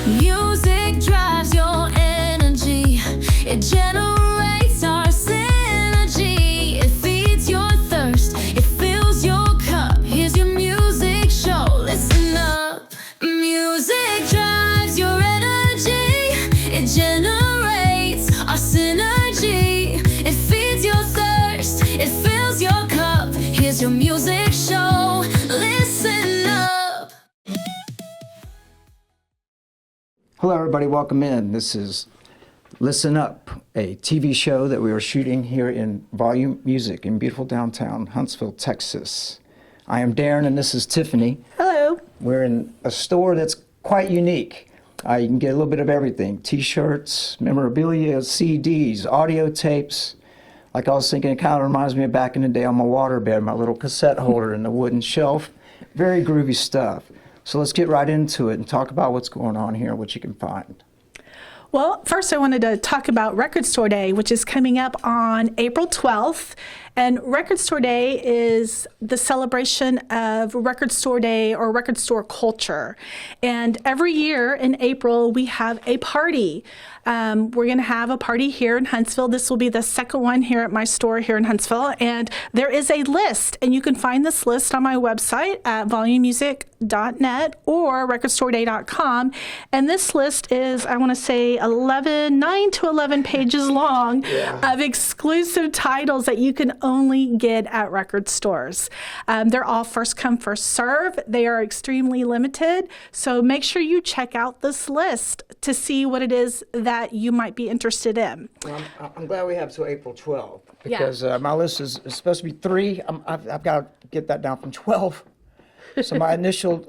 Music drives your energy. It generates our synergy. It feeds your thirst. It fills your cup. Here's your music show. Listen up. Music drives your energy. It generates our synergy. It feeds your thirst. It fills your cup. Here's your music show. Listen up. Hello, everybody. Welcome in. This is Listen Up, a TV show that we are shooting here in Volume Music in beautiful downtown Huntsville, Texas. I am Darren, and this is Tiffany. Hello. We're in a store that's quite unique. You can get a little bit of everything: T-shirts, memorabilia, CDs, audio tapes. Like I was thinking, it kind of reminds me of back in the day on my waterbed, my little cassette holder and the wooden shelf. Very groovy stuff. So let's get right into it and talk about what's going on here, what you can find. Well, first I wanted to talk about Record Store Day, which is coming up on April 12th. And Record Store Day is the celebration of Record Store Day or record store culture. And every year in April, we have a party. We're going to have a party here in Huntsville. This will be the second one here at my store here in Huntsville. And there is a list, and you can find this list on my website at volumemusic.net or recordstoreday.com. And this list is, I want to say, 9 to 11 pages long of exclusive titles that you can only get at record stores. They're all first come, first serve. They are extremely limited. So make sure you check out this list to see what it is that you might be interested in. Well, I'm glad we have till April 12th because my list is supposed to be 3. I've got to get that down from 12. So my initial,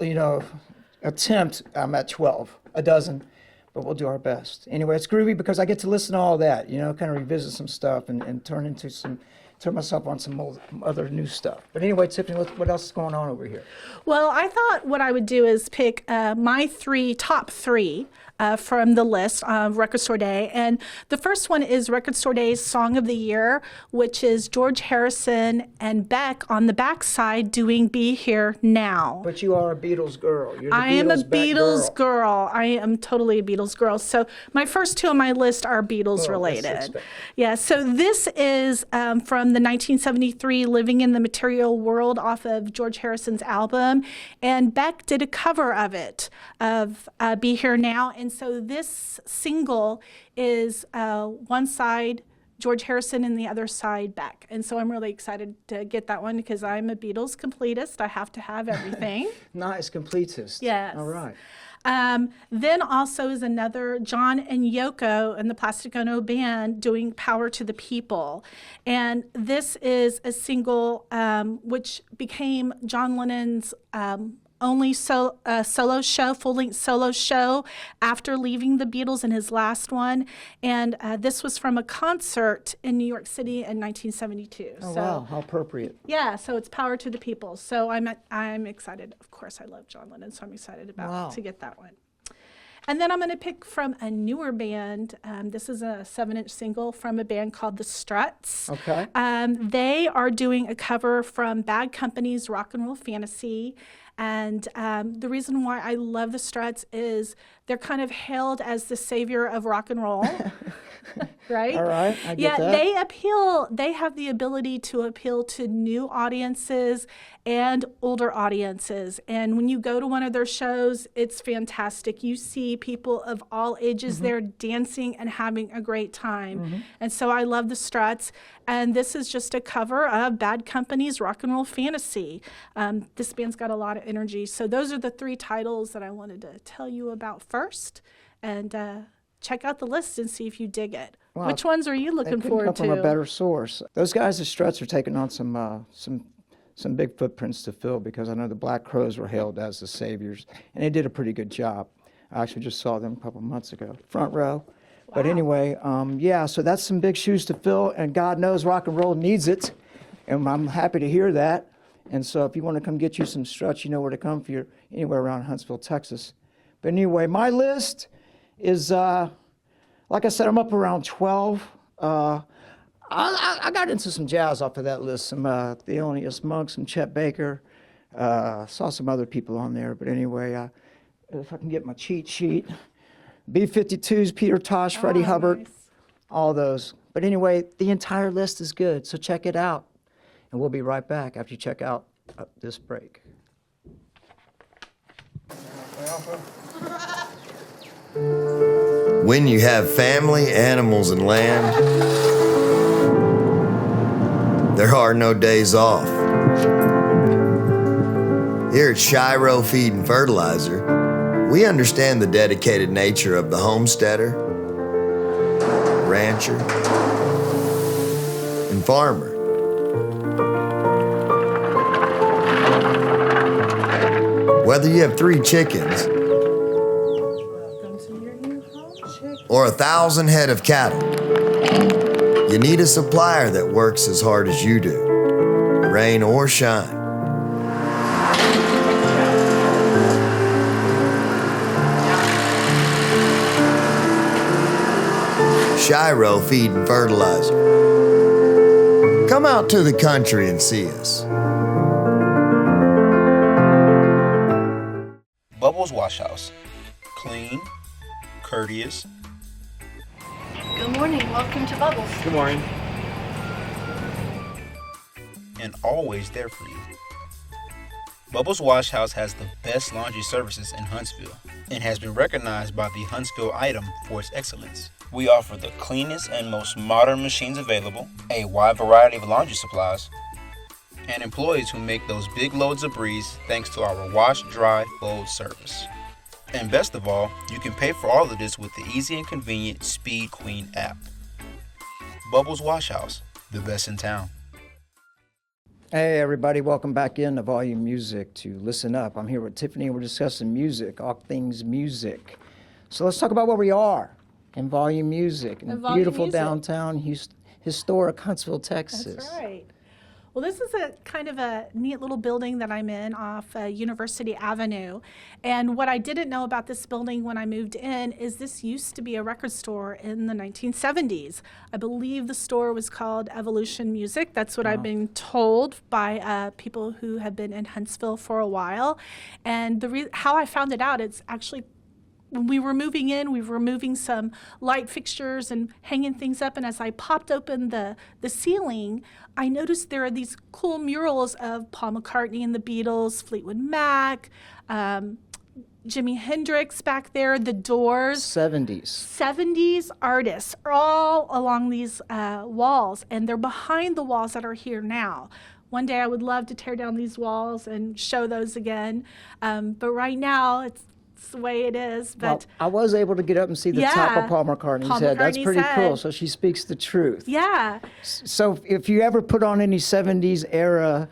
attempt, I'm at 12, a dozen, but we'll do our best. Anyway, it's groovy because I get to listen to all that, kind of revisit some stuff and turn myself on some other new stuff. But anyway, Tiffany, what else is going on over here? Well, I thought what I would do is pick my top three from the list of Record Store Day. And the first one is Record Store Day's Song of the Year, which is George Harrison and Beck on the backside doing Be Here Now. But you are a Beatles girl. You're the I am a Beatles girl. I am totally a Beatles girl. So my first two on my list are Beatles related. Yeah, so this is from the 1973 Living in the Material World off of George Harrison's album. And Beck did a cover of it, of Be Here Now. And so this single is one side George Harrison and the other side Beck. And so I'm really excited to get that one because I'm a Beatles completist. I have to have everything. Nice, completist. Yes. All right. Then also is another John and Yoko and the Plastic Ono Band doing Power to the People. And this is a single which became John Lennon's only solo show, full-length solo show after leaving the Beatles in his last one. And this was from a concert in New York City in 1972. Oh, wow, how appropriate. Yeah, so it's Power to the People. So I'm excited. Of course, I love John Lennon, so I'm excited to get that one. And then I'm going to pick from a newer band. This is a 7-inch single from a band called The Struts. Okay. They are doing a cover from Bad Company's Rock and Roll Fantasy. And the reason why I love the Struts is they're kind of hailed as the savior of rock and roll, right? All right, I get that. They have the ability to appeal to new audiences and older audiences. And when you go to one of their shows, it's fantastic. You see people of all ages there dancing and having a great time. And so I love the Struts. And this is just a cover of Bad Company's Rock and Roll Fantasy. This band's got a lot of energy. So those are the 3 titles that I wanted to tell you about first. And check out the list and see if you dig it. Wow. Which ones are you looking forward to? Come from a better source. Those guys, the Struts, are taking on some big footprints to fill because I know the Black Crowes were hailed as the saviors, and they did a pretty good job. I actually just saw them a couple months ago, front row. Wow. But anyway, so that's some big shoes to fill, and God knows rock and roll needs it, and I'm happy to hear that. And so if you want to come get you some Struts, you know where to come if you're anywhere around Huntsville, Texas. But anyway, my list is, like I said, I'm up around 12. I got into some jazz off of that list, some Thelonious Monk, some Chet Baker, saw some other people on there. But anyway, if I can get my cheat sheet, B-52s, Peter Tosh, Freddie Hubbard, nice. all those. But anyway, the entire list is good, so check it out. And we'll be right back after you check out this break. When you have family, animals, and land, there are no days off. Here at Shiro Feed and Fertilizer, we understand the dedicated nature of the homesteader, rancher, and farmer. Whether you have 3 chickens or 1,000 head of cattle, you need a supplier that works as hard as you do, rain or shine. Shiro Feed and Fertilizer. Come out to the country and see us. Bubbles Wash House. Clean, courteous. Good morning. Welcome to Bubbles. Good morning. And always there for you. Bubbles Wash House has the best laundry services in Huntsville and has been recognized by the Huntsville Item for its excellence. We offer the cleanest and most modern machines available, a wide variety of laundry supplies, and employees who make those big loads of breeze thanks to our wash, dry, fold service. And best of all, you can pay for all of this with the easy and convenient Speed Queen app. Bubbles Wash House, the best in town. Hey everybody, welcome back in to Volume Music to Listen Up. I'm here with Tiffany. We're discussing music, all things music. So let's talk about where we are in Volume Music in Volume beautiful Music. downtown historic Huntsville, Texas. That's right. Well, this is a kind of a neat little building that I'm in off University Avenue. And what I didn't know about this building when I moved in is this used to be a record store in the 1970s. I believe the store was called Evolution Music. That's what I've been told by people who have been in Huntsville for a while. And how I found it out, it's actually when we were moving in, we were moving some light fixtures and hanging things up. And as I popped open the ceiling, I noticed there are these cool murals of Paul McCartney and the Beatles, Fleetwood Mac, Jimi Hendrix back there, The Doors. 70s artists are all along these walls, and they're behind the walls that are here now. One day I would love to tear down these walls and show those again. But right now, it's the way it is. But Well, I was able to get up and see the top of Paul McCartney's Paul head. That's McCartney's pretty cool. head. So she speaks the truth. yeah, So if you ever put on any 70s era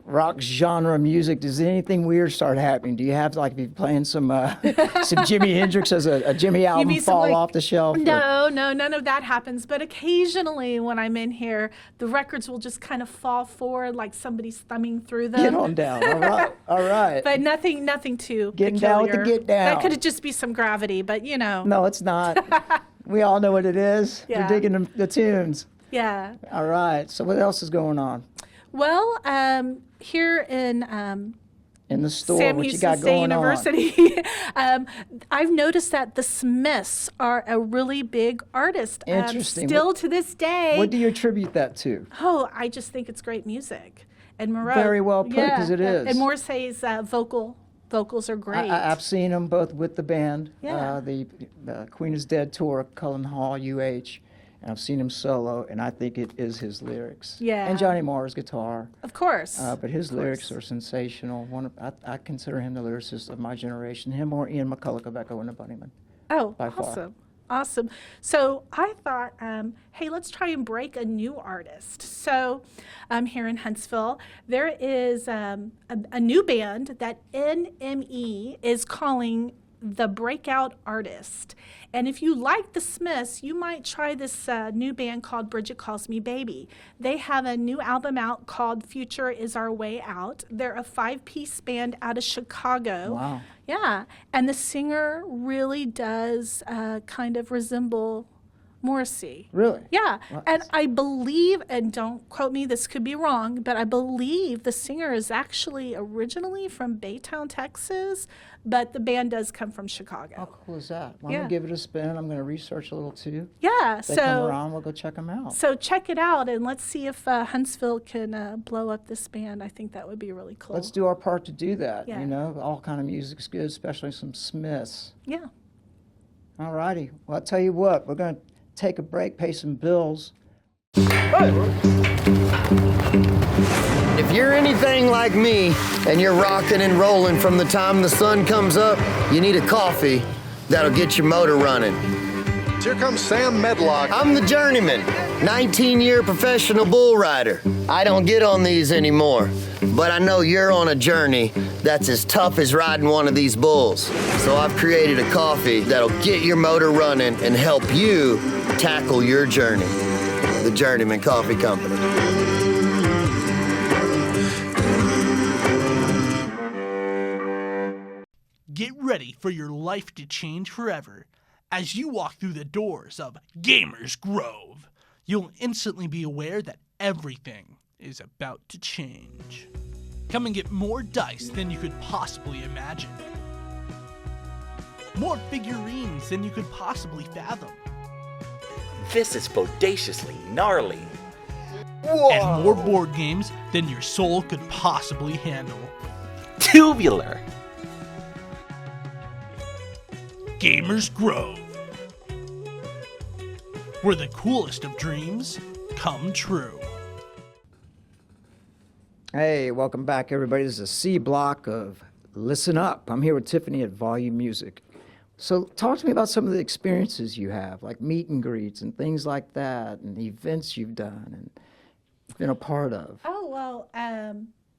rock genre music, does anything weird start happening? Do you have like be playing some Jimi Hendrix as a Jimi album mean some, fall like- off the shelf? or- No, none of that happens. But occasionally when I'm in here, the records will just kind of fall forward like somebody's thumbing through them. Get on down. All right. All right. But nothing too Getting peculiar. down with the get down. That could just be some gravity, but you know. No, it's not. We all know what it is. Yeah. We're digging the tunes. Yeah. All right. So what else is going on Well, here in in the store? Sam What you Houston got State going University, I've noticed that the Smiths are a really big artist. Interesting. Still to this day. on? What do you attribute that to? Oh, I just think it's great music. And Moreau. Very well put, 'cause it is. And Morrissey's vocals are great. I've seen them both with the band. Yeah. The Queen is Dead tour, Cullen Hall, UH. And I've seen him solo, and I think it is his lyrics. Yeah. And Johnny Marr's guitar. Of course. But his Of lyrics course. are sensational. I consider him the lyricist of my generation. Him or Ian McCulloch of Echo and the Bunnymen. Oh, by far. awesome. Awesome. So I thought, hey, let's try and break a new artist. So here in Huntsville, there is a new band that NME is calling the Breakout Artist. And if you like the Smiths, you might try this new band called Bridget Calls Me Baby. They have a new album out called Future Is Our Way Out. They're a 5-piece band out of Chicago. Wow. Yeah, and the singer really does kind of resemble Morrissey. Really? Yeah. Well, And I believe, and don't quote me, this could be wrong, but I believe the singer is actually originally from Baytown, Texas, but the band does come from Chicago. How cool is that? Well, I'm Yeah. going to give it a spin. I'm going to research a little too. Yeah. If they come around, we'll go check them out. So check it out, and let's see if Huntsville can blow up this band. I think that would be really cool. Let's do our part to do that. Yeah. You know, all kind of music's good, especially some Smiths. Yeah. All righty. Well, I'll tell you what, we're going to take a break, pay some bills. If you're anything like me and you're rocking and rolling from the time the sun comes up, you need a coffee that'll get your motor running. Here comes Sam Medlock. I'm the journeyman, 19-year professional bull rider. I don't get on these anymore, but I know you're on a journey that's as tough as riding one of these bulls. So I've created a coffee that'll get your motor running and help you tackle your journey. The Journeyman Coffee Company. Get ready for your life to change forever. As you walk through the doors of Gamers Grove, you'll instantly be aware that everything is about to change. Come and get more dice than you could possibly imagine. More figurines than you could possibly fathom. This is bodaciously gnarly. And more board games than your soul could possibly handle. Tubular. Gamers Grove, where the coolest of dreams come true. Hey, welcome back, everybody. This is a C block of Listen Up. I'm here with Tiffany at Volume Music. So talk to me about some of the experiences you have, like meet and greets and things like that, and the events you've done and been a part of. Oh, well,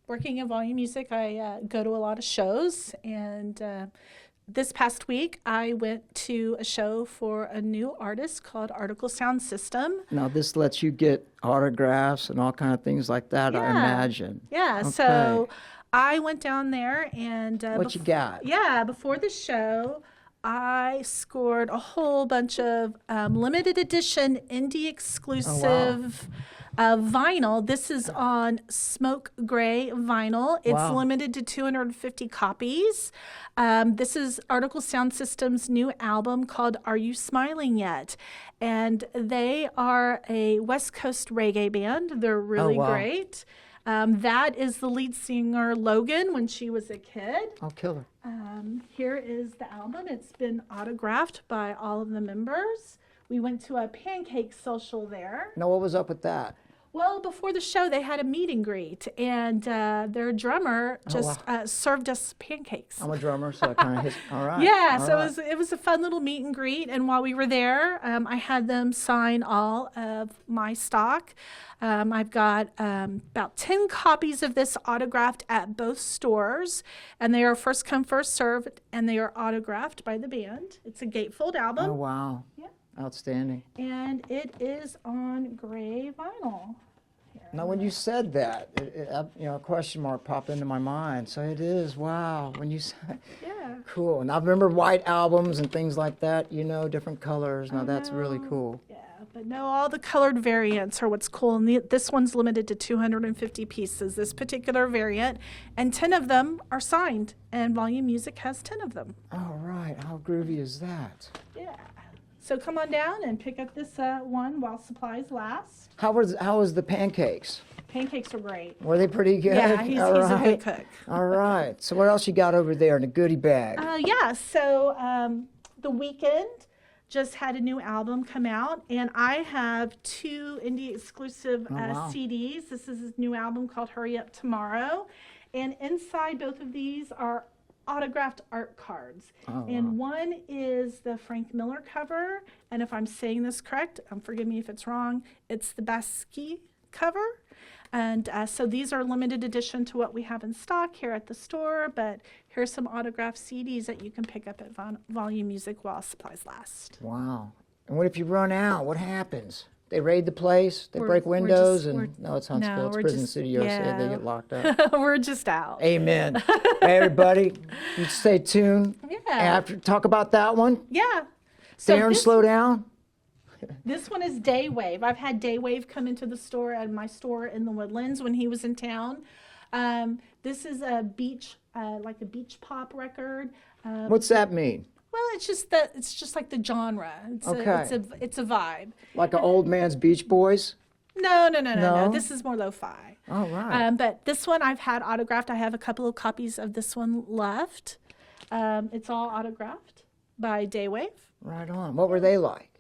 working in Volume Music, I go to a lot of shows, and this past week, I went to a show for a new artist called Article Sound System. Now, this lets you get autographs and all kind of things like that, I imagine. Yeah, Okay. so I went down there and... What you got? Yeah, before the show, I scored a whole bunch of limited edition indie exclusive vinyl. This is on smoke gray vinyl. It's Wow. limited to 250 copies. This is Article Sound System's new album called Are You Smiling Yet? And they are a West Coast reggae band. They're really wow. great. That is the lead singer Logan when she was a kid. I'll kill her. Here is the album. It's been autographed by all of the members. We went to a pancake social there. Now, what was up with that? Well, before the show, they had a meet and greet, and their drummer just served us pancakes. I'm a drummer, so I kind of hit. All right. Yeah, all so right. it was a fun little meet and greet. And while we were there, I had them sign all of my stock. I've got about 10 copies of this autographed at both stores, and they are first come, first served, and they are autographed by the band. It's a gatefold album. Oh, wow. Yeah. Outstanding. And it is on gray vinyl. Now, when you said that, a question mark popped into my mind. So it is, wow. When you said, Yeah. cool. And I remember white albums and things like that, different colors. Now, that's really cool. Yeah, but no, all the colored variants are what's cool. And this one's limited to 250 pieces, this particular variant. And 10 of them are signed. And Volume Music has 10 of them. All right. How groovy is that? Yeah. So come on down and pick up this one while supplies last. How was the pancakes? Pancakes are great. Were they pretty good? Yeah, he's All a right. good cook. All right. So what else you got over there in the goodie bag? Yeah, so The Weeknd just had a new album come out, and I have 2 indie exclusive wow. CDs. This is his new album called Hurry Up Tomorrow, and inside both of these are autographed art cards. And one is the Frank Miller cover, and if I'm saying this correct, forgive me if it's wrong, it's the Basquiat cover. And so these are limited edition to what we have in stock here at the store, but here's some autographed CDs that you can pick up at Volume Music while supplies last. Wow. And what if you run out? What happens? They raid the place, they We're- break we're windows, just- and no, it's Huntsville, no, it's we're Prison just- City, USA, they yeah. get locked up. We're just out. Amen. Hey, everybody, you stay tuned. Yeah. After talk about that one. Yeah. Darren, slow down. This one is Daywave. I've had Daywave come into the store at my store in the Woodlands when he was in town. This is a beach, like a beach pop record. What's that mean? Well, it's just like the genre. It's a vibe. Like an old man's Beach Boys? No. This is more lo-fi. All right. But this one I've had autographed. I have a couple of copies of this one left. It's all autographed by Daywave. Right on. What were they like?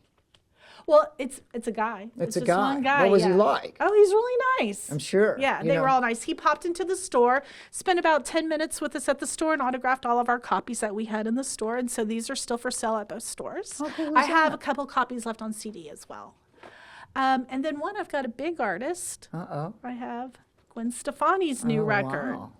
Well, it's a guy. It's a just guy. one guy. What was yeah. he like? Oh, he's really nice. I'm sure. Yeah, You they know. were all nice. He popped into the store, spent about 10 minutes with us at the store, and autographed all of our copies that we had in the store. And so these are still for sale at both stores. How cool is I have that? a couple copies left on CD as well. And then one, I've got a big artist. Uh-oh. I have Gwen Stefani's new record. Wow.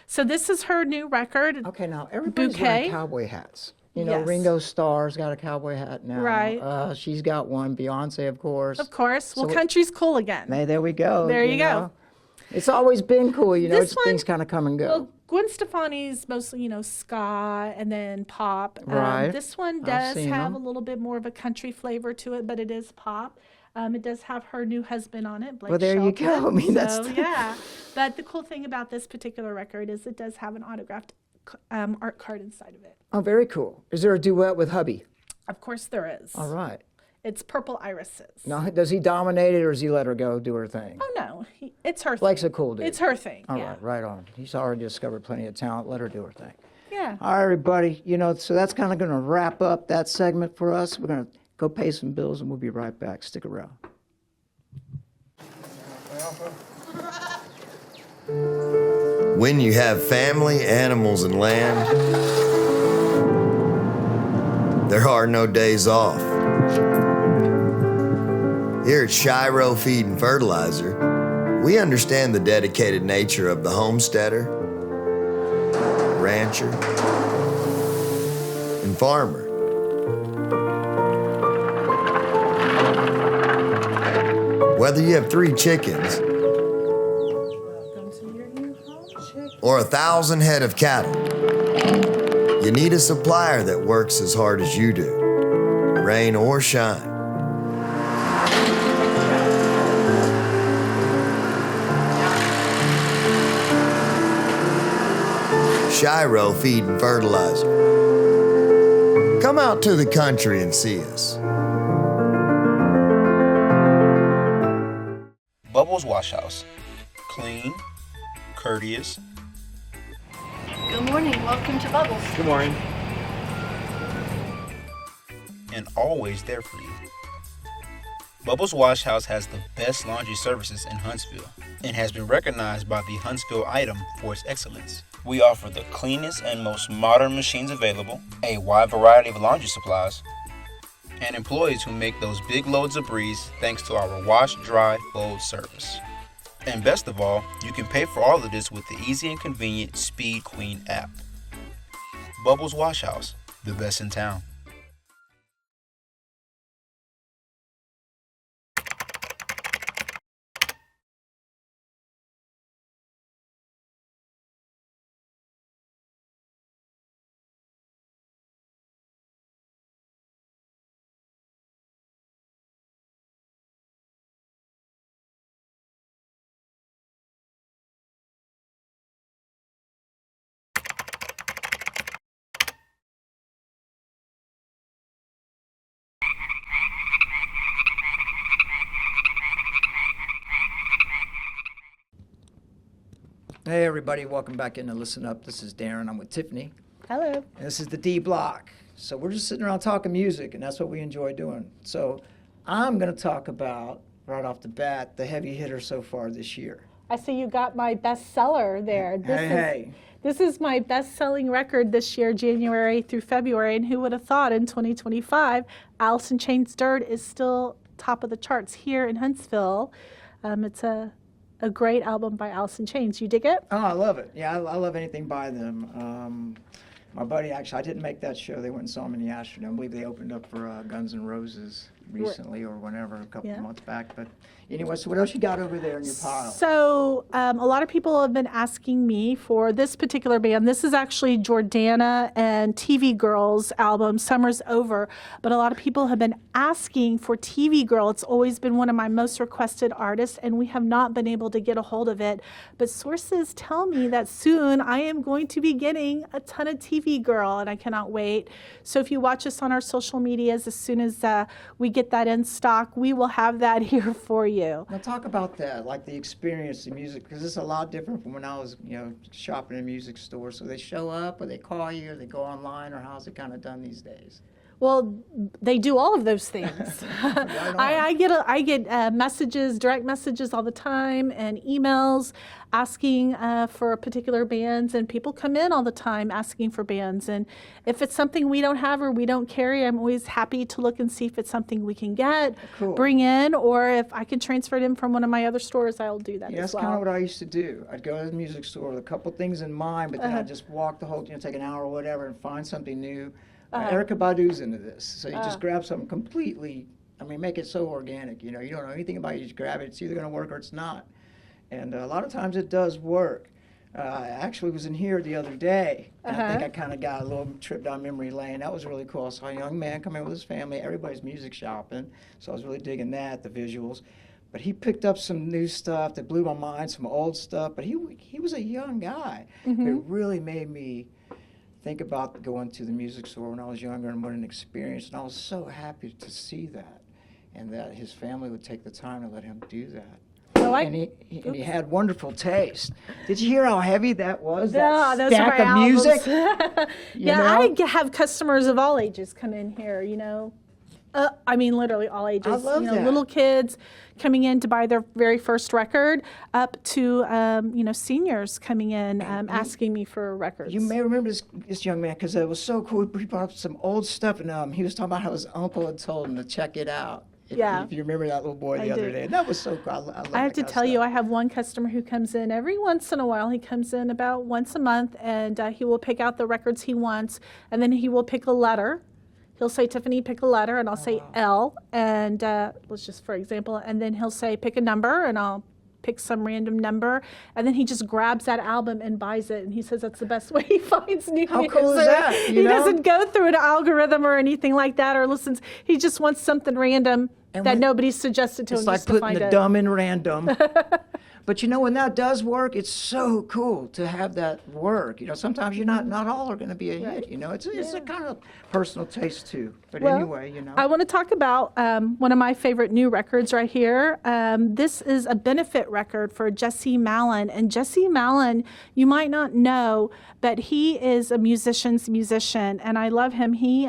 So this is her new record. Okay, now everybody's Bouquet. wearing cowboy hats. You know, Yes. Ringo Starr's got a cowboy hat now. Right. She's got one. Beyonce, of course. Of course. Well, So- country's cool again. Hey, there we go. There you go. know. It's always been cool, you know. This Things one- kind of come and go. Well, Gwen Stefani's mostly, ska and then pop. Right. This one I've does seen have them. a little bit more of a country flavor to it, but it is pop. It does have her new husband on it, Blake Well, there you go. Shelton. I mean, that's So, the- yeah. But the cool thing about this particular record is it does have an autographed art card inside of it. Oh, very cool. Is there a duet with hubby? Of course there is. All right. It's Purple Irises. Now, does he dominate it or does he let her go do her thing? Oh, no. It's her thing. Blake's a cool dude. It's her thing, All yeah. right, right on. He's already discovered plenty of talent. Let her do her thing. Yeah. All right, everybody. You know, so that's kind of going to wrap up that segment for us. We're going to go pay some bills and we'll be right back. Stick around. When you have family, animals, and land, there are no days off. Here at Shiro Feed and Fertilizer, we understand the dedicated nature of the homesteader, rancher, and farmer. Whether you have 3 chickens or 1,000 head of cattle, you need a supplier that works as hard as you do, rain or shine. Shiro Feed and Fertilizer. Come out to the country and see us. Bubbles Wash House. Clean, courteous, Good morning. Welcome to Bubbles. Good morning. and always there for you. Bubbles Wash House has the best laundry services in Huntsville and has been recognized by the Huntsville item for its excellence. We offer the cleanest and most modern machines available, a wide variety of laundry supplies, and employees who make those big loads of breeze thanks to our wash, dry, fold service. And best of all, you can pay for all of this with the easy and convenient Speed Queen app. Bubbles Wash House, the best in town. Hey, everybody. Welcome back into Listen Up. This is Darren. I'm with Tiffany. Hello. And this is the D Block. So we're just sitting around talking music, and that's what we enjoy doing. So I'm going to talk about, right off the bat, the heavy hitter so far this year. I see you got my bestseller there. Hey. This is my best-selling record this year, January through February, and who would have thought in 2025, Alice in Chains' Dirt is still top of the charts here in Huntsville. It's a great album by Alice in Chains. You dig it? Oh, I love it. Yeah, I love anything by them. My buddy, actually, I didn't make that show. They went and saw him in the Astrodome. I believe they opened up for Guns N' Roses. recently or whenever, a couple of months back. But anyway, so what else you got over there in your pile? So a lot of people have been asking me for this particular band. This is actually Jordana and TV Girl's album, Summer's Over. But a lot of people have been asking for TV Girl. It's always been one of my most requested artists, and we have not been able to get a hold of it. But sources tell me that soon I am going to be getting a ton of TV Girl, and I cannot wait. So if you watch us on our social medias, as soon as we get that in stock, we will have that here for you. Now talk about that, like the experience, the music, because it's a lot different from when I was, shopping in a music store. So they show up, or they call you, or they go online, or how's it kind of done these days? Well, they do all of those things. I get messages, direct messages all the time, and emails asking for particular bands, and people come in all the time asking for bands. And if it's something we don't have or we don't carry, I'm always happy to look and see if it's something we can get, bring in, or if I can transfer it in from one of my other stores, I'll do that as well. That's kind of what I used to do. I'd go to the music store with a couple things in mind, but then I'd just walk the whole, take an hour or whatever and find something new. Erykah Badu's into this, so you just grab something completely, make it so organic, you don't know anything about it, you just grab it, it's either going to work or it's not. And a lot of times it does work. I actually was in here the other day, and I think I kind of got a little trip down memory lane. That was really cool. I saw a young man come in with his family, everybody's music shopping, so I was really digging that, the visuals. But he picked up some new stuff that blew my mind, some old stuff, but he was a young guy. It really made me think about going to the music store when I was younger and what an experience, and I was so happy to see that, and that his family would take the time to let him do that. And he had wonderful taste. Did you hear how heavy that was? Yeah, that those stack are my of music. I have customers of all ages come in here. Literally all ages. I love that. Little kids coming in to buy their very first record, up to seniors coming in asking me for records. You may remember this young man because it was so cool. He brought up some old stuff, and he was talking about how his uncle had told him to check it out. If you remember that little boy the other day. That was so cool. I have to tell you, I have one customer who comes in every once in a while. He comes in about once a month, and he will pick out the records he wants, and then he will pick a letter. He'll say, Tiffany, pick a letter, and I'll say L, and let's just, for example, and then he'll say, pick a number, and I'll pick some random number, and then he just grabs that album and buys it, and he says that's the best way he finds new music. How cool is that? He doesn't go through an algorithm or anything like that, or listens. He just wants something random that nobody suggested to him. It's like putting the dumb in random. But when that does work, it's so cool to have that work. Sometimes not all are going to be a hit. It's a kind of personal taste too. But anyway, I want to talk about one of my favorite new records right here. This is a benefit record for Jesse Malin. And Jesse Malin, you might not know, but he is a musician's musician, and I love him. He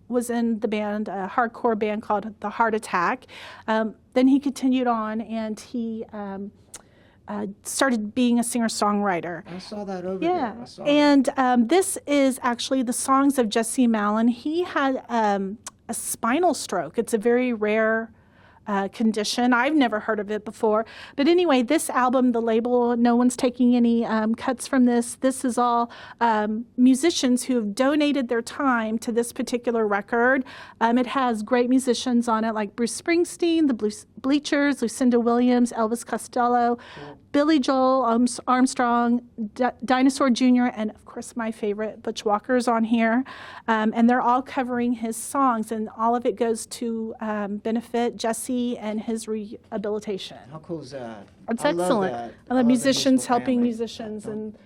was in the band, a hardcore band called The Heart Attack. Then he continued on, and he started being a singer-songwriter. I saw that over there. I saw and this is actually the songs of Jesse Malin. He had a spinal stroke. It's a very rare condition. I've never heard of it before. But anyway, this album, the label, no one's taking any cuts from this. This is all musicians who have donated their time to this particular record. It has great musicians on it like Bruce Springsteen, the Bleachers, Lucinda Williams, Elvis Costello, Billy Joel Armstrong, Dinosaur Jr., and of course my favorite, Butch Walker's on here. And they're all covering his songs, and all of it goes to benefit Jesse and his rehabilitation. How cool is that? It's I love excellent. that. I love musicians helping family. musicians, and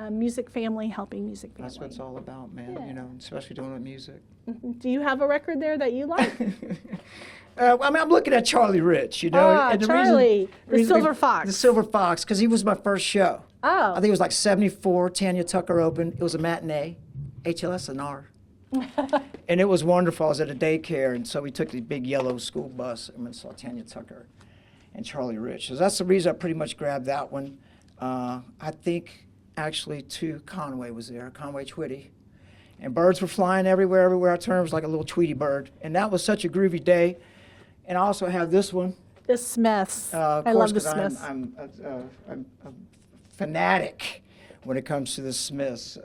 music family helping music family. That's what it's all about, man, especially doing with music. Do you have a record there that you like? I'm looking at Charlie Rich, and the Charlie, the reason Silver Fox. The Silver Fox, because he was my first show. Oh. I think it was like 74, Tanya Tucker opened. It was a matinee, HLSNR. And it was wonderful. I was at a daycare, and so we took the big yellow school bus and went and saw Tanya Tucker and Charlie Rich. So that's the reason I pretty much grabbed that one. I think, actually, too, Conway was there, Conway Twitty. And birds were flying everywhere. Everywhere I turned, it was like a little Tweety bird. And that was such a groovy day. And I also have this one. The Smiths. I course, love the Smiths. I'm a fanatic when it comes to the Smiths.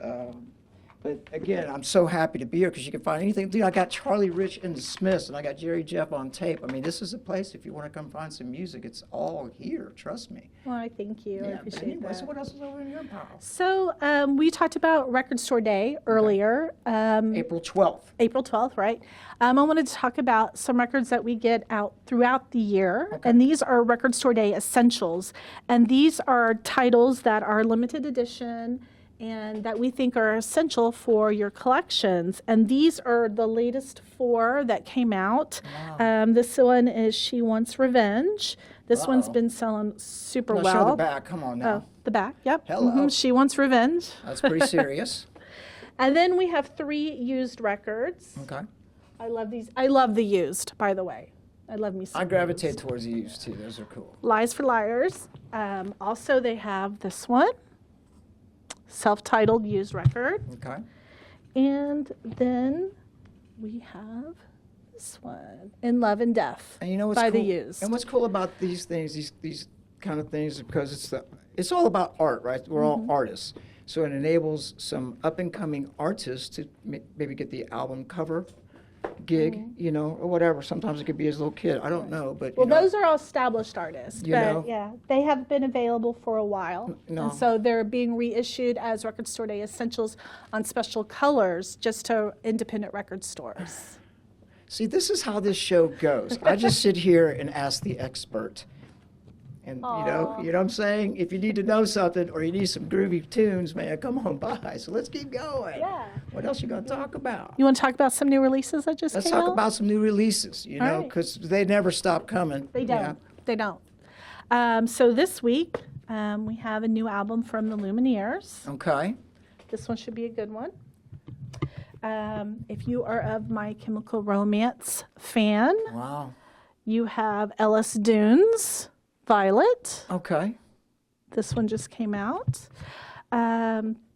But again, I'm so happy to be here because you can find anything. Dude, I got Charlie Rich and the Smiths, and I got Jerry Jeff on tape. I mean, this is a place, if you want to come find some music, it's all here. Trust me. Well, I thank you. I Yeah, but appreciate anyway, that. so what else is over in your pile? So we talked about Record Store Day earlier. April 12th. April 12th, right? I wanted to talk about some records that we get out throughout the year. And these are Record Store Day essentials. And these are titles that are limited edition and that we think are essential for your collections. And these are the latest 4 that came out. This one is She Wants Revenge. This one's been selling super Now, well. show the back. Come on now. Oh, the back, yep. Hello. She Wants Revenge. That's pretty serious. And then we have 3 used records. Okay. I love these. I love the used, by the way. I love me some I gravitate towards the used, too. Those are cool. Lies for Liars. Also, they have this one, self-titled used record. Okay. And then we have this one, In Love and Death, And you know what's by cool? the used. And what's cool about these things, these kind of things, because it's all about art, right? We're all artists. So it enables some up-and-coming artists to maybe get the album cover gig, you know, or whatever. Sometimes it could be as a little kid. I don't know, but, you Well, know. those are all established artists, You but know? yeah, they have been available for a while. No. And so they're being reissued as Record Store Day essentials on special colors just to independent record stores. See, this is how this show goes. I just sit here and ask the expert. And, you know what I'm saying? If you need to know something or you need some groovy tunes, man, come on by. So let's keep going. Yeah. What else you going to talk about? You want to talk about some new releases that just Let's came out? talk about some new releases, you All know, right. because they never stop coming. They don't. Yeah. They don't. So this week, we have a new album from the Lumineers. Okay. This one should be a good one. If you are of My Chemical Romance fan, Wow. you have Ellis Dunes, Violet. Okay. This one just came out.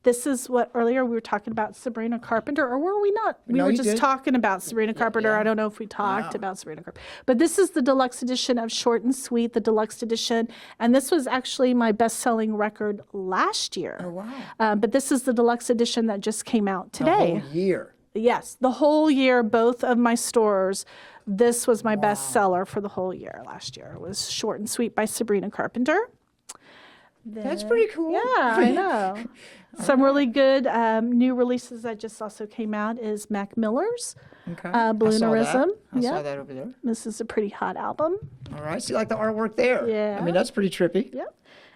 This is what earlier we were talking about Sabrina Carpenter, or were we not? We No, were you just did. talking about Sabrina Carpenter. yeah. I don't know if we talked Yeah. about Sabrina Carpenter. But this is the deluxe edition of Short and Sweet, the deluxe edition. And this was actually my best-selling record last year. Oh, wow. But this is the deluxe edition that just came out The today. whole year. Yes, the whole year, both of my stores. This was my best seller for the whole year last year. It was Short and Sweet by Sabrina Carpenter. That's pretty cool. Yeah, I know. Some really good new releases that just also came out is Mac Miller's Okay. Bloonerism. I Yeah. saw that over there. This is a pretty hot album. All right. See, like the artwork there. Yeah. I mean, that's pretty trippy. Yep.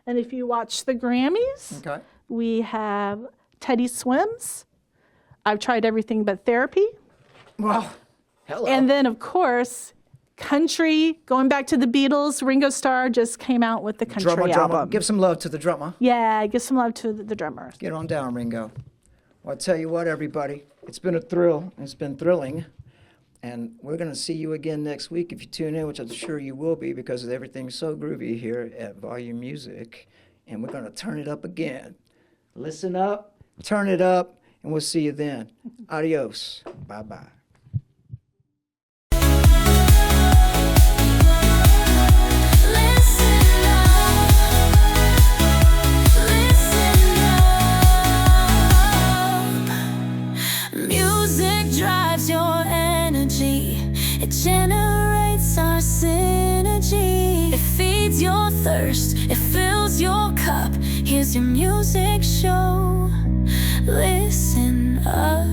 And if you watch the Grammys, Okay. we have Teddy Swims, I've Tried Everything But Therapy. Well, hello. And then, of course, country, going back to the Beatles, Ringo Starr just came out with the country album. Give some love to the drummer. Yeah, give some love to the drummer. Get on down, Ringo. Well, I tell you what, everybody, it's been a thrill. It's been thrilling. And we're going to see you again next week if you tune in, which I'm sure you will be because everything's so groovy here at Volume Music. And we're going to turn it up again. Listen up, turn it up, and we'll see you then. Adios. Bye-bye. Music drives your energy. It generates our synergy. It feeds your thirst. It fills your cup. Here's your music show. Listen up.